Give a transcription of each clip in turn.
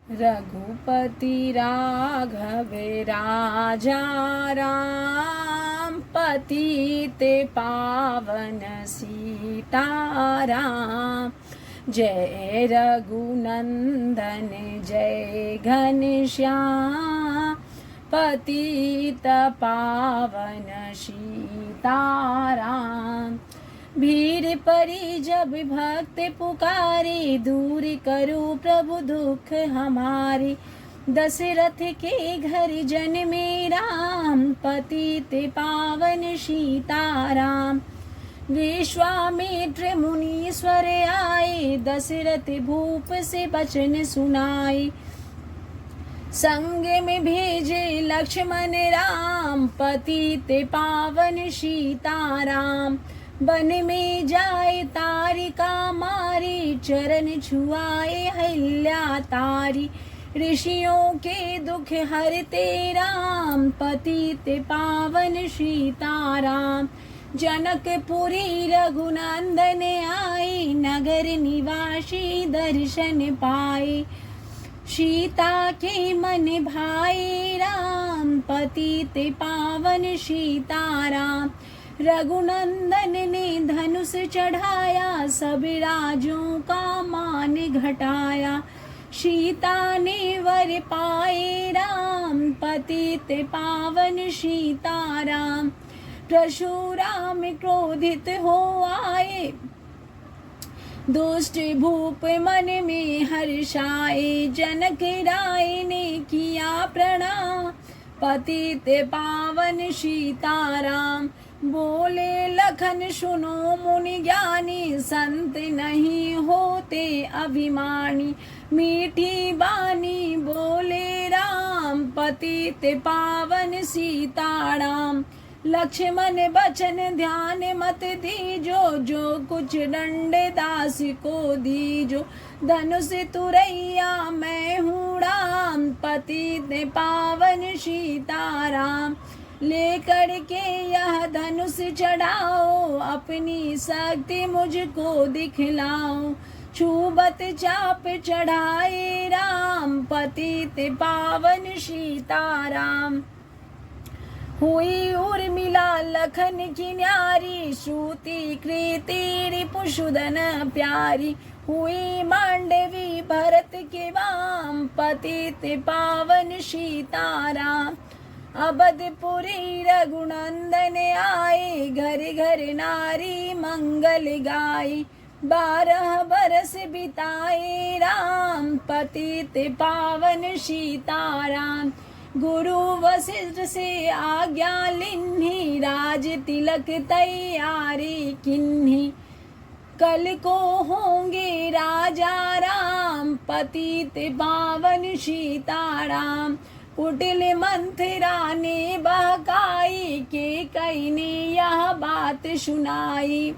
रघुपति राघव राजा राम, पतित पावन सीताराम। जय रघुनंदन जय घनश्याम, पतित पावन सीताराम। भीड़ परी जब भक्त पुकारे, दूर करो प्रभु दुख हमारे। दशरथ के घर जन्मे राम, पतित पावन सीताराम। विश्वामित्र मुनीश्वर आए, दशरथ भूप से बचन सुनाए। संग में भेजे लक्ष्मण राम, पतित पावन सीताराम। वन में जाए तारिका मारी, चरण छुआए अहिल्या तारी। ऋषियों के दुख हरते राम, पतित पावन सीताराम। जनकपुरी रघुनंदन आए, नगर निवासी दर्शन पाए। सीता के मन भाई राम, पतित पावन सीताराम। रघुनंदन ने धनुष चढ़ाया, सब राजों का मान घटाया। सीता ने वर पाए राम, पतित पावन सीताराम। परशुराम क्रोधित हो आए, दुष्ट भूप मन में हर्षाए। जनक राय ने किया प्रणाम, पतित पावन सीताराम। बोले लखन सुनो मुनि ज्ञानी, संत नहीं होते अभिमानी। मीठी बानी बोले राम, पतित पावन सीताराम। लक्ष्मण बचन ध्यान मत दीजो, जो कुछ दंड दास को दीजो। धनुष तुरैया मैं हूँ राम, पतित पावन सीताराम। लेकर के यह धनुष चढ़ाओ, अपनी शक्ति मुझको दिखलाओ। छूबत चाप चढ़ाए राम, पतित पावन सीताराम। हुई उर्मिला लखन की न्यारी, श्रुति कृति रिपुसुदन प्यारी। हुई मांडवी भरत के वाम, पतित पावन सीताराम। अवधपुरी रघुनंदन आए, घर घर नारी मंगल गाई। 12 बरस बिताए राम, पतित पावन सीताराम। गुरु वशिष्ठ से आज्ञा लिन्ही, राज तिलक तैयारी किन्ही। कल को होंगे राजा राम, पतित पावन सीताराम। कुटिल मंथरा ने बहकाई, के कई ने यह बात सुनाई।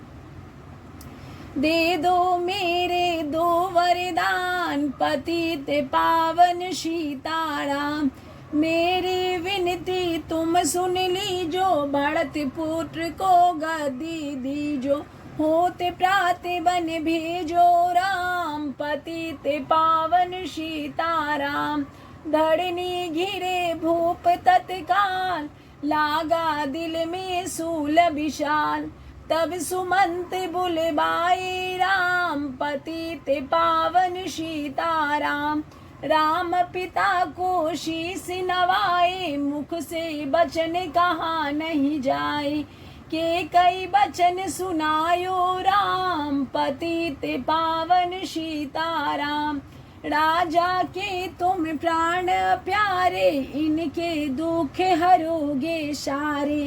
दे दो मेरे 2 वरदान, पतित पावन सीताराम। मेरी विनती तुम सुन लीजो, बढ़त पुत्र को गद्दी दीजो। होते प्राते बन भेजो राम, पतित पावन सीताराम। धरनी घिरे भूप तत्काल, लागा दिल में सूल विशाल। तब सुमंत बुलवाए राम, पतित पावन सीताराम। राम पिता को शीस नवाए, मुख से बचन कहा नहीं जाए। के कई बचन सुनायो राम, पतित पावन सीताराम। राजा के तुम प्राण प्यारे, इनके दुख हरोगे सारे।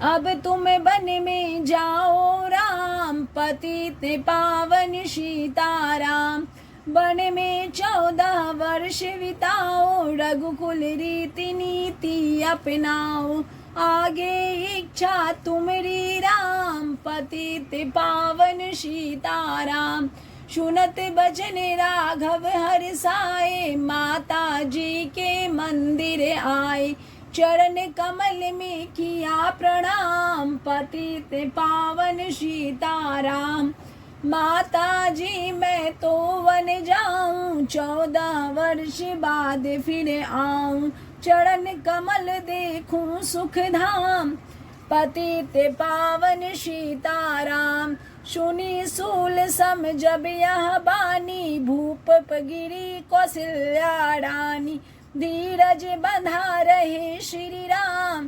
अब तुम वन में जाओ राम, पतित पावन सीताराम। वन में 14 वर्ष बिताओ, रघुकुल रीति नीति अपनाओ। आगे इच्छा तुम्हारी राम, पतित पावन सीताराम। सुनत बचन राघव हर्षाए, माता जी के मंदिर आए। चरण कमल में किया प्रणाम, पतित पावन सीताराम। माता जी मैं तो वन जाऊं, 14 वर्ष बाद फिर आऊं, चरण कमल देखूं सुख धाम, पतित पावन सीताराम। सुनी सूल सम जब यह बानी, भूप गिरी कौशल्या रानी, धीरज बंधा रहे श्री राम,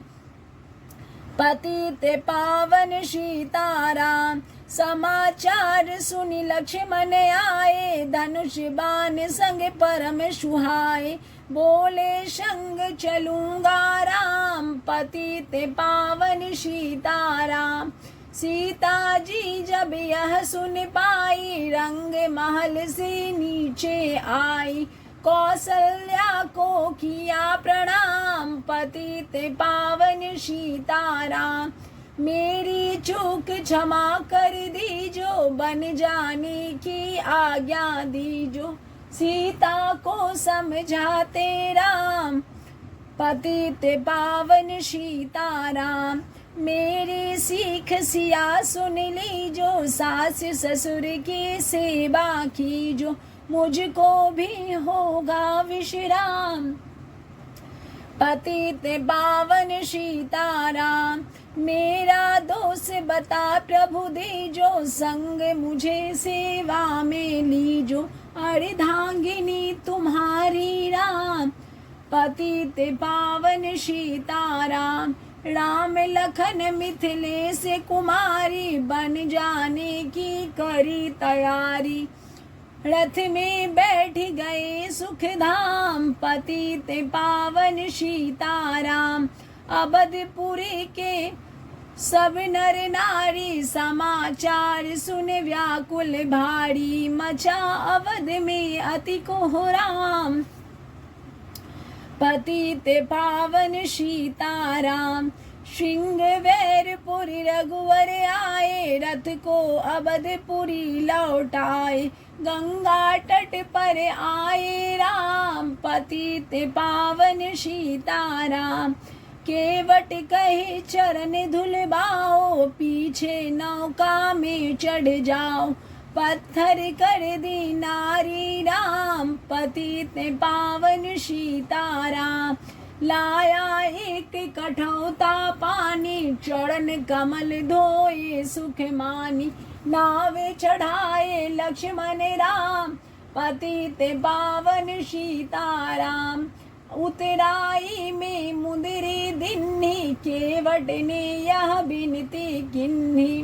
पतित पावन सीताराम। समाचार सुनी लक्ष्मण आए, धनुष बाण संग परम सुहाए, बोले संग चलूंगा राम, पतित पावन सीताराम। सीता जी जब यह सुन पाई, रंग महल से नीचे आई, कौशल्या को किया प्रणाम, पतित पावन सीताराम। मेरी चूक क्षमा कर दीजो, बन जाने की आज्ञा दीजो, सीता को समझाते राम, पतित पावन सीताराम। मेरी सीख सिया सुन लीजो, सास ससुर की सेवा कीजो, मुझको भी होगा विश्राम, पतित पावन सीताराम। मेरा दोष बता प्रभु दीजो, संग मुझे सेवा में लीजो, अर्धांगिनी तुम्हारी राम, पतित पावन सीताराम। राम लखन मिथिलेश कुमारी, बन जाने की करी तैयारी, रथ में बैठ गए सुख धाम, पतित पावन सीताराम। अवधपुरी के सब नर नारी, समाचार सुन व्याकुल भारी, मचा अवध में अति कोहराम, पतित पावन सीताराम। श्रृंगवेरपुरी रघुवर आए, रथ को अवधपुरी लौटाए, गंगा तट पर आए राम, पतित पावन सीताराम। केवट कहे चरण धुलबाओ, पीछे नौका में चढ़ जाओ, पत्थर कर दी नारी राम, पतित पावन सीताराम। लाया एक कठौता पानी, चरण कमल धोए सुख मानी, नावे चढ़ाए लक्ष्मण राम, पतित पावन सीताराम। उतराई में मुंदरी दिन्ही, केवट ने यह बिनती किन्ही,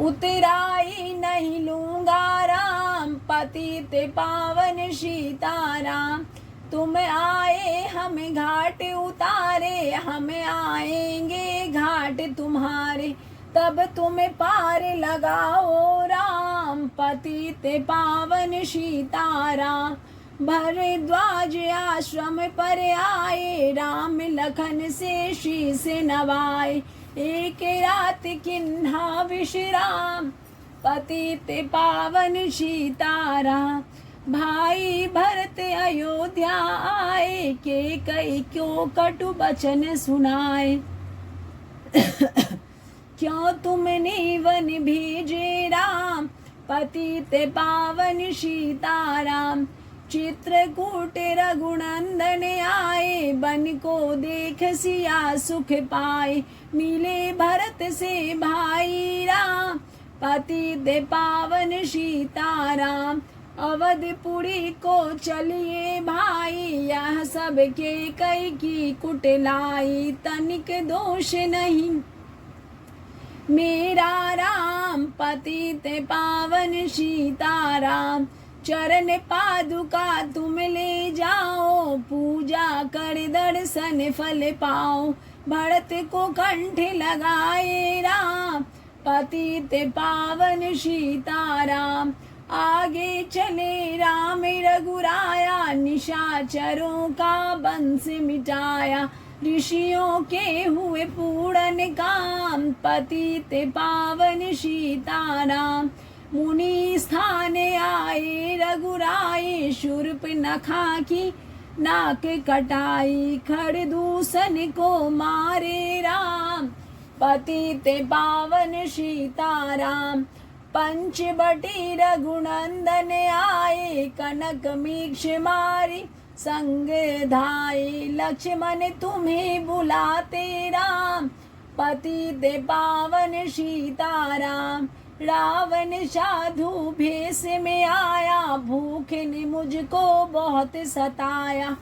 उतराई नहीं लूंगा राम, पतित पावन सीताराम। तुम आए हम घाट उतारे, हम आएंगे घाट तुम्हारे, तब तुम पार लगाओ राम, पतित पावन सीताराम। भरद्वाज आश्रम पर आए, राम लखन से शीश नवाए, एक रात किन्हा विश्राम, पतित पावन सीताराम। भाई भरत अयोध्या आए, के कई क्यों कटु बचन सुनाए, क्यों तुमने वन भेजे राम, पतित पावन सीताराम। चित्रकूट रघुनंदन आए, बन को देख सिया सुख पाए, मिले भरत से भाई राम, पतित पावन सीताराम। अवधपुरी को चलिए भाई, यह सब के कई की कुटलाई, तनिक दोष नहीं मेरा राम, पतित पावन सीताराम। चरण पादुका तुम ले जाओ, पूजा कर दर्शन फल पाओ, भरत को कंठ लगाए राम, पतित पावन सीताराम। आगे चले राम रघुराया, निशाचरों का वंश मिटाया, ऋषियों के हुए पूर्ण काम, पतित पावन सीताराम। मुनि स्थान आए रघुराई, शूर्पनखा की नाक कटाई, खरदूषण को मारे राम, पतित पावन सीताराम। पंचवटी रघुनंदन आए, कनक मीक्ष मारी संग धाये। लक्ष्मण तुम्हें बुलाते राम, पतित पावन सीताराम। रावण साधु भेष में आया, भूख ने मुझको बहुत सताया।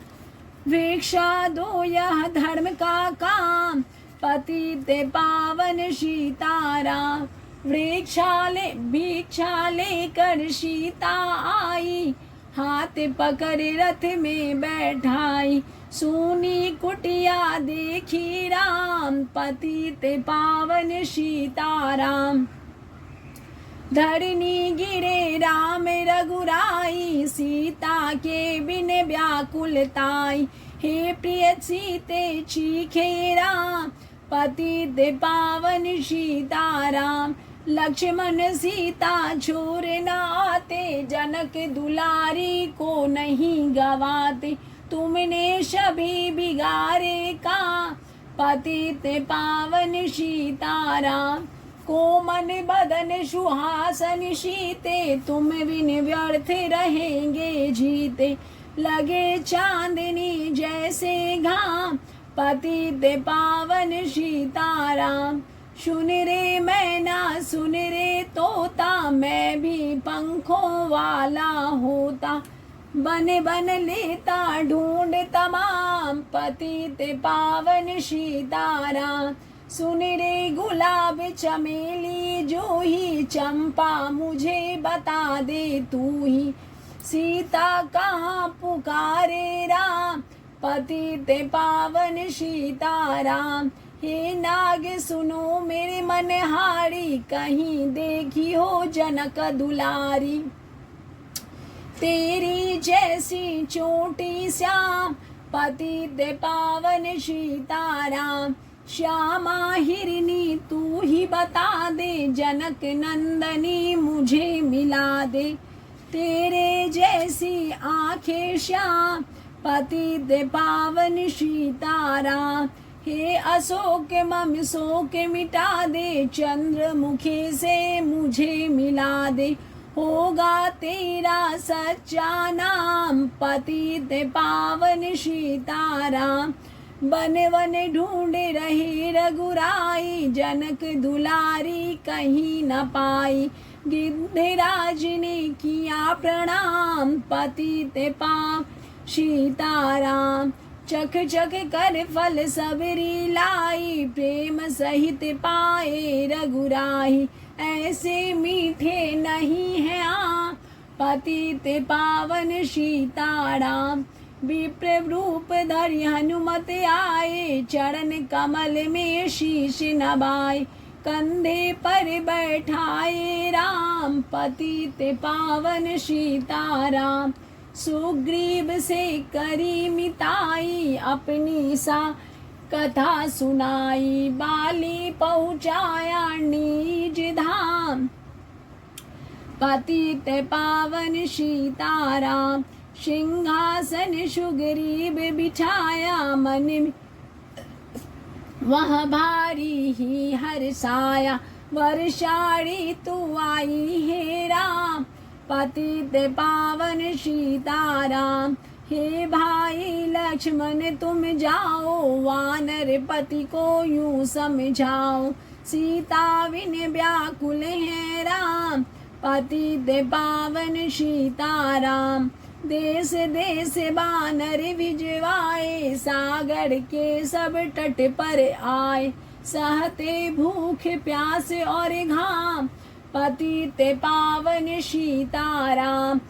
भिक्षा दो यह धर्म का काम, पतित पावन सीताराम। भिक्षा लेकर सीता आई, हाथ पकड़ रथ में बैठाई। सुनी कुटिया देखी राम, पतित पावन सीताराम। धरनी गिरे राम रघुराई, सीता के बिन व्याकुलताई। हे प्रिय सीते चीखे राम, पतित पावन सीताराम। लक्ष्मण सीता छोड़ न आते, जनक दुलारी को नहीं गवाते। तुमने सभी बिगाड़े का, पतित पावन सीताराम। कोमल बदन सुहासन सीते, तुम बिन व्यर्थ रहेंगे जीते। लगे चांदनी जैसे घाम, पतित पावन सीताराम। सुन रे मैना सुन रे तोता, मैं भी पंखों वाला होता। बन बन लेता ढूंढ तमाम, पतित पावन सीताराम। सुन रे गुलाब चमेली जूही, चंपा मुझे बता दे तू ही। सीता कहाँ पुकारे राम, पतित पावन सीताराम। हे नाग सुनो मेरे मनहारी, कहीं देखी हो जनक दुलारी। तेरी जैसी चोटी श्याम, पतित पावन सीताराम। श्यामा हिरनी तू ही बता दे, जनक नंदनी मुझे मिला दे। तेरे जैसी आंखें श्याम, पतित पावन सीताराम। हे अशोक मम शोक मिटा दे, चंद्रमुखी से मुझे मिला दे। होगा तेरा सच्चा नाम, पतित पावन सीताराम। बन वन ढूंढ रहे रघुराई, जनक दुलारी कहीं न पाई। गिद्धराज ने किया प्रणाम, पतित पावन सीताराम। चख चख कर फल सबरी लाई, प्रेम सहित पाए रघुराई। ऐसे मीठे नहीं है आम, पतित पावन सीताराम। विप्र रूप धरि हनुमत आए, चरण कमल में शीश नवाए। कंधे पर बैठाए राम, पतित पावन सीताराम। सुग्रीव से करी मिताई, अपनी सा कथा सुनाई। बाली पहुँचाया निज धाम, पतित पावन सीताराम। सिंहासन सुग्रीव बिछाया, मन में वह भारी ही हर्षाया। वर्षाणी तू आई है राम, पतित पावन सीताराम। हे भाई लक्ष्मण तुम जाओ, वानर पति को यूं समझाओ। सीता बिन व्याकुल है राम, पतित पावन सीताराम। देश देश बानर भिजवाए, सागर के सब तट पर आए। सहते भूख प्यास और घाम, पतित पावन सीताराम।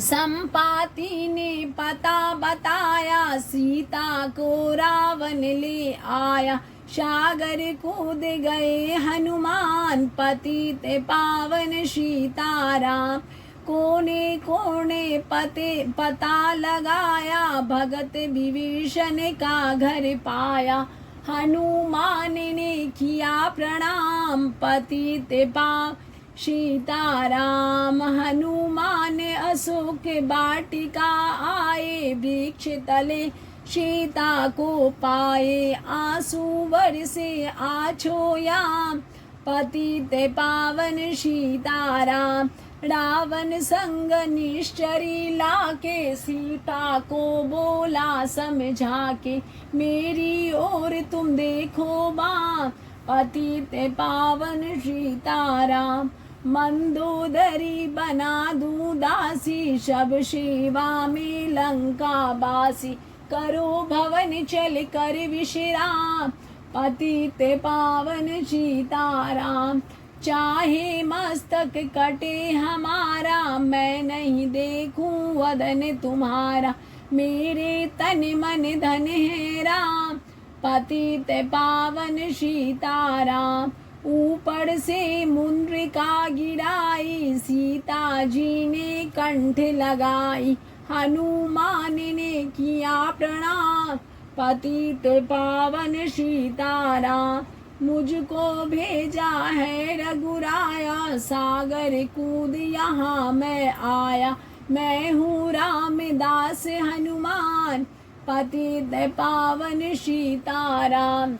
संपाति ने पता बताया, सीता को रावण ले आया। सागर कूद गए हनुमान, पतित पावन सीताराम। कोने कोने पता लगाया, भगत विभीषण का घर पाया। हनुमान ने किया प्रणाम, पतित पावन सीताराम। हनुमान अशोक वाटिका आए, वृक्ष तले सीता को पाए। आंसू बरसे आछो याम, पतित पावन सीताराम। रावण संग निश्चरी लाके सीता को बोला समझा के, मेरी ओर तुम देखो बा, पतित पावन सीताराम। मंदोदरी बना दूं दासी, शब सेवा में लंका बासी, करो भवन चल कर विश्राम, पतित पावन सीताराम। चाहे मस्तक कटे हमारा, मैं नहीं देखूं वदन तुम्हारा, मेरे तन मन धन है राम, पतित पावन सीताराम। ऊपर से मुंद्रिका गिराई, सीता जी ने कंठ लगाई, हनुमान ने किया प्रणाम, पतित पावन सीताराम। मुझको भेजा है रघुराया, सागर कूद यहाँ मैं आया, मैं हूँ रामदास हनुमान, पतित पावन सीताराम।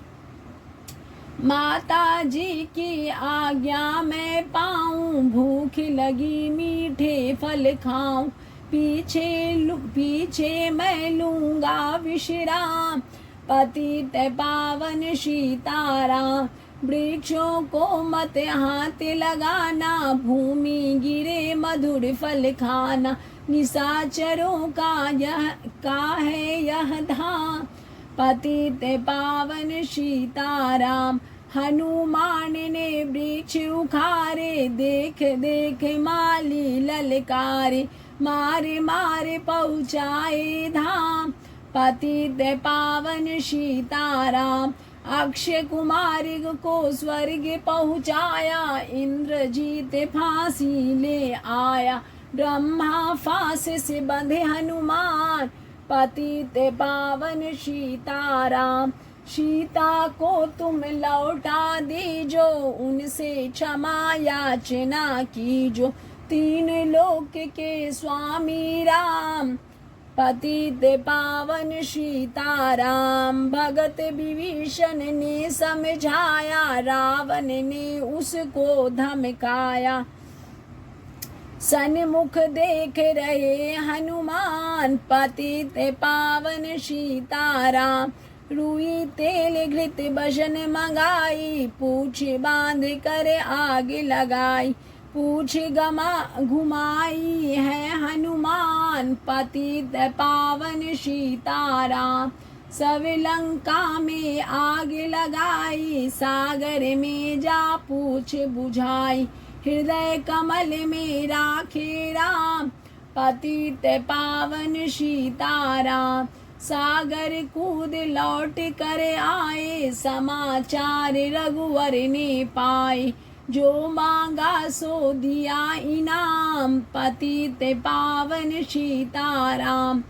माता जी की आज्ञा मैं पाऊँ, भूख लगी मीठे फल खाऊं, पीछे मैं लूँगा विश्राम, पतित पावन सीताराम। वृक्षों को मत हाथ लगाना, भूमि गिरे मधुर फल खाना, निशाचरों का है यह धाम, पतित पावन सीताराम। हनुमान ने वृक्ष उखारे, देख देख माली ललकारे, मारे मारे पहुँचाए धाम, पतित पावन सीताराम। अक्षय कुमार को स्वर्ग पहुँचाया, इंद्रजीत फांसी ले आया, ब्रह्मा फांस से बंधे हनुमान, पतित पावन सीताराम। सीता को तुम लौटा दीजो, उनसे क्षमा याचना कीजो, तीन लोक के स्वामी राम, पतित पावन सीताराम। भगत विभीषण ने समझाया, रावण ने उसको धमकाया, सन्मुख देख रहे हनुमान, पतित पावन सीताराम। रुई तेल घृत बसन मंगाई, पूछ बांध कर आग लगाई, पूछ घुमाई है हनुमान, पतित पावन सीताराम। सब लंका में आग लगाई, सागर में जा पूछ बुझाई, हृदय कमल में राखे राम, पतित पावन सीताराम। सागर कूद लौट कर आए, समाचार रघुवर ने पाए, जो मांगा सो दिया इनाम, पतित पावन सीताराम।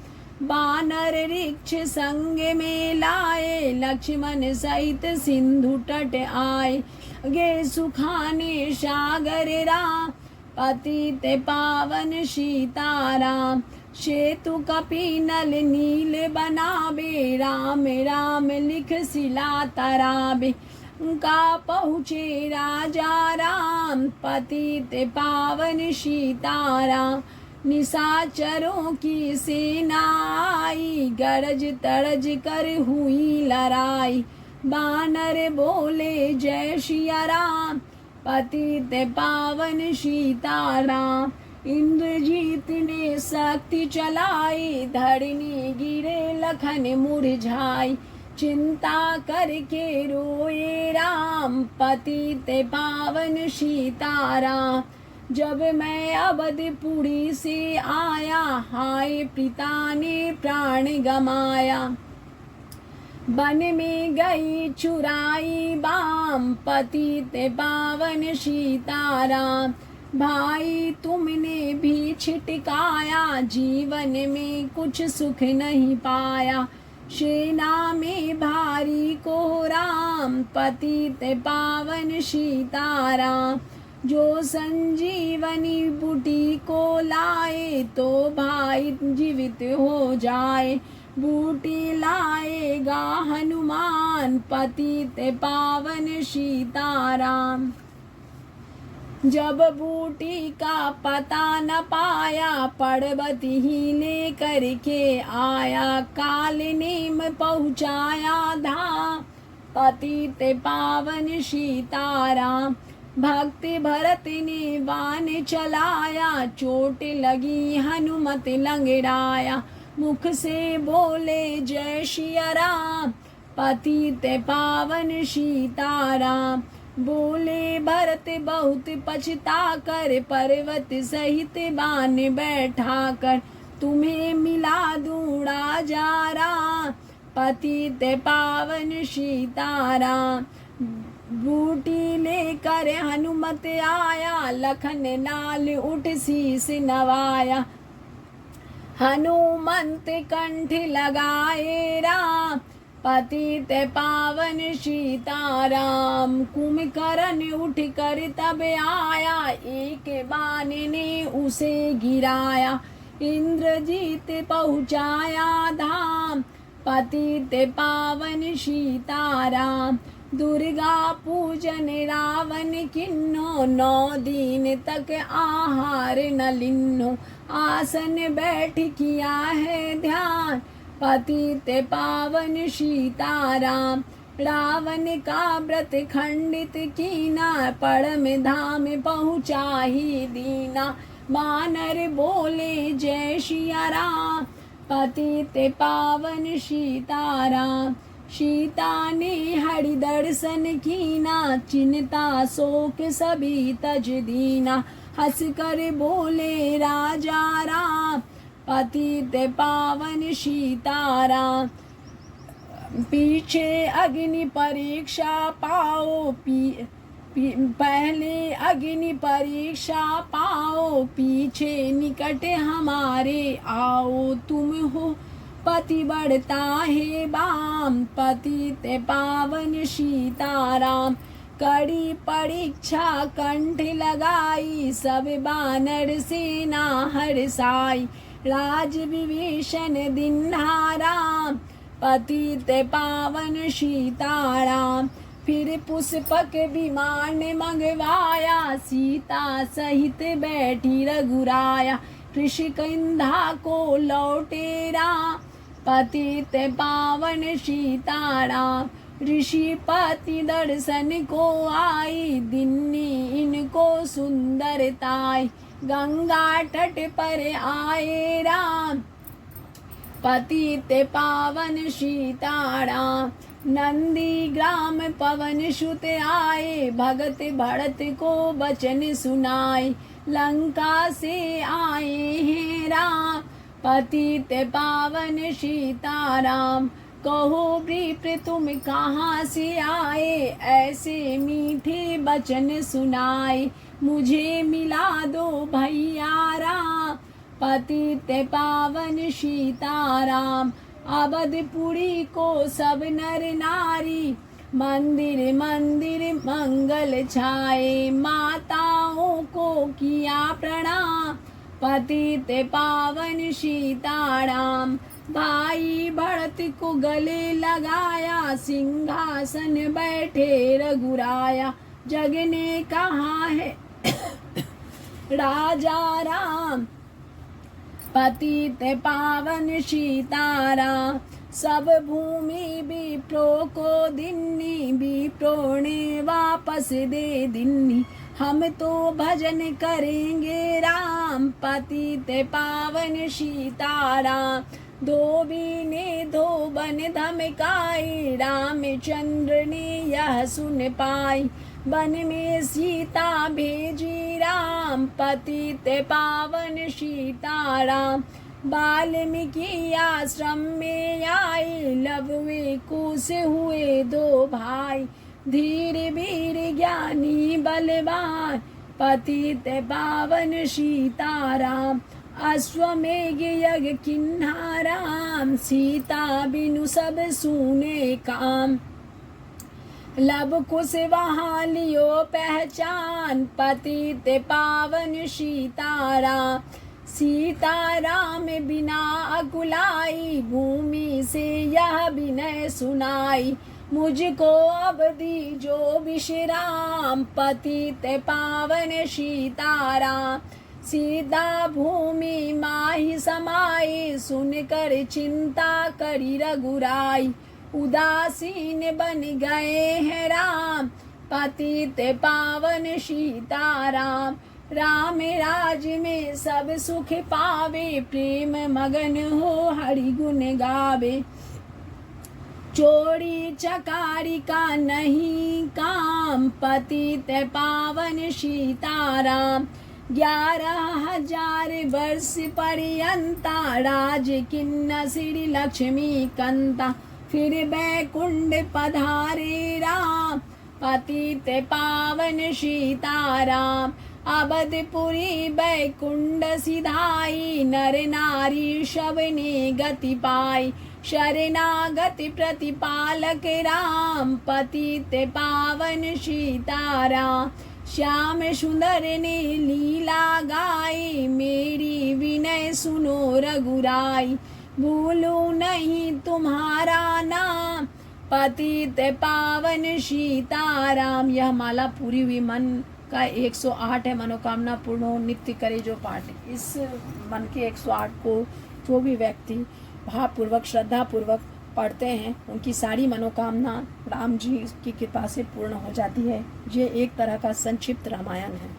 बानर वृक्ष संग में लाए, लक्ष्मण सहित सिंधु तट आए, गे सुखाने सागर राम, पतित पावन सीताराम। सेतु कपिनल नील बनावे, राम राम लिख शिला तरावे, का पहुँचे राजा राम, पतित पावन सीताराम। निशाचरों की सेना आई, गरज तरज कर हुई लड़ाई, बानर बोले जय सिया राम, पतित पावन सीताराम। इंद्रजीत ने शक्ति चलाई, धरनी गिरे लखन मुरझाई, चिंता करके रोए राम, पतित पावन सीताराम। जब मैं अवधपुरी से आया, हाय पिता ने प्राण गमाया, वन में गई चुराई बाम, पतित पावन सीताराम। भाई तुमने भी छिटकाया, जीवन में कुछ सुख नहीं पाया, सेना में भारी कोहराम, पतित पावन सीताराम। जो संजीवनी बूटी को लाए, तो भाई जीवित हो जाए, बूटी लाएगा हनुमान, पतित पावन सीताराम। जब बूटी का पता न पाया, पर्वती ही ले करके आया, काल नेम पहुँचाया धाम, पतित पावन सीताराम। भक्ति भरत ने बाण चलाया, चोट लगी हनुमत लंगड़ाया, मुख से बोले जय सिया राम, पतित पावन सीताराम। बोले भरत बहुत पछता कर, पर्वत सहित बाण बैठा कर, तुम्हें मिला दूँ राजा राम, पतित पावन सीताराम। बूटी लेकर हनुमत आया, लखन नाल उठ शीस नवाया, हनुमंत कंठ लगाए राम, पतित पावन सीताराम। कुंभकर्ण उठ कर तब आया, एक बाण ने उसे गिराया, इंद्रजीत पहुँचाया धाम, पतित पावन सीताराम। दुर्गा पूजन रावण किन्नो, 9 दिन तक आहार न लिन्नो, आसन बैठ किया है ध्यान, पतित पावन सीताराम। रावण का व्रत खंडित कीना, परम धाम पहुँचा ही दीना, वानर बोले जय सिया राम, पतित पावन सीताराम। सीता ने हरि दर्शन कीना, चिंता शोक सभी तज दीना, हंस कर बोले राजा राम, पतित पावन सीताराम। पीछे अग्नि परीक्षा पाओ, पहले अग्नि परीक्षा पाओ, पीछे निकट हमारे आओ, तुम हो पति बढ़ता है बाम, पतित पावन सीताराम। कड़ी परीक्षा कंठ लगाई, सब बानर सेना हर्षाई, राज विभीषण दिन्हाराम, पतित पावन सीताराम। फिर पुष्पक विमान मंगवाया, सीता सहित बैठी रघुराया, ऋषिकंधा को लौटे राम, पतित पावन सीताराम। ऋषिपति दर्शन को आई, दिन्नी इनको सुंदरताई, गंगा तट पर आए राम, पतित पावन सीताराम। नंदी ग्राम पवन सुत आए, भगत भरत को वचन सुनाए, लंका से आए हैं राम, पतित पावन सीताराम। कहो विप्र तुम कहाँ से आए, ऐसे मीठे वचन सुनाए, मुझे मिला दो भैया राम, पतित पावन सीताराम। अवधपुरी को सब नर नारी, मंदिर मंदिर मंगल छाए, माताओं को किया प्रणाम, पतित पावन सीताराम। भाई भरत को गले लगाया, सिंहासन बैठे रघुराया, जग ने कहा है राजा राम, पतित पावन सीताराम। सब भूमि विप्रो को दिन्नी, विप्रो ने वापस दे दिन्नी, हम तो भजन करेंगे राम, पतित पावन सीताराम। धोबी ने धोबन धमकाई, रामचंद्र ने यह सुन पाई, वन में सीता भेजी राम, पतित पावन सीताराम। वाल्मीकि आश्रम में आए, लववे कुश हुए 2 भाई, धीर वीर ज्ञानी बलवान, पतित पावन सीताराम। अश्वमेघ यज्ञ किन्हा राम, सीता बिनु सब सूने काम, लब कुश वहाँ लियो पहचान, पतित पावन सीताराम। सीताराम बिना अकुलाई, भूमि से यह विनय सुनाई, मुझको अब दीजो विश्राम, पतित पावन सीताराम। सीता भूमि माही समाई, सुनकर चिंता करी रघुराई। उदासीन बन गए हैं राम, पतित पावन सीताराम। राम राज में सब सुख पावे, प्रेम मगन हो हरि गुण गावे। चोरी चकारी का नहीं काम, पतित पावन सीताराम। 11,000 वर्ष पर्यंता, राज किन्न श्री लक्ष्मी कंता। फिर बैकुंठ पधारे राम, पतित पावन सीताराम। अवधपुरी बैकुंठ सिधाई, नर नारी सब ने गति पाई। शरणागति प्रतिपालक राम, पतित पावन सीताराम। श्याम सुंदर ने लीला गाई, मेरी विनय सुनो रघुराई। भूलू नहीं तुम्हारा नाम, पतित पावन सीताराम। यह माला पूरी हुई मन का 108 है। मनोकामना पूर्ण हो, नित्य करे जो पाठ। इस मन के 108 को जो भी व्यक्ति भावपूर्वक श्रद्धा पूर्वक पढ़ते हैं, उनकी सारी मनोकामना राम जी की कृपा से पूर्ण हो जाती है। ये एक तरह का संक्षिप्त रामायण है।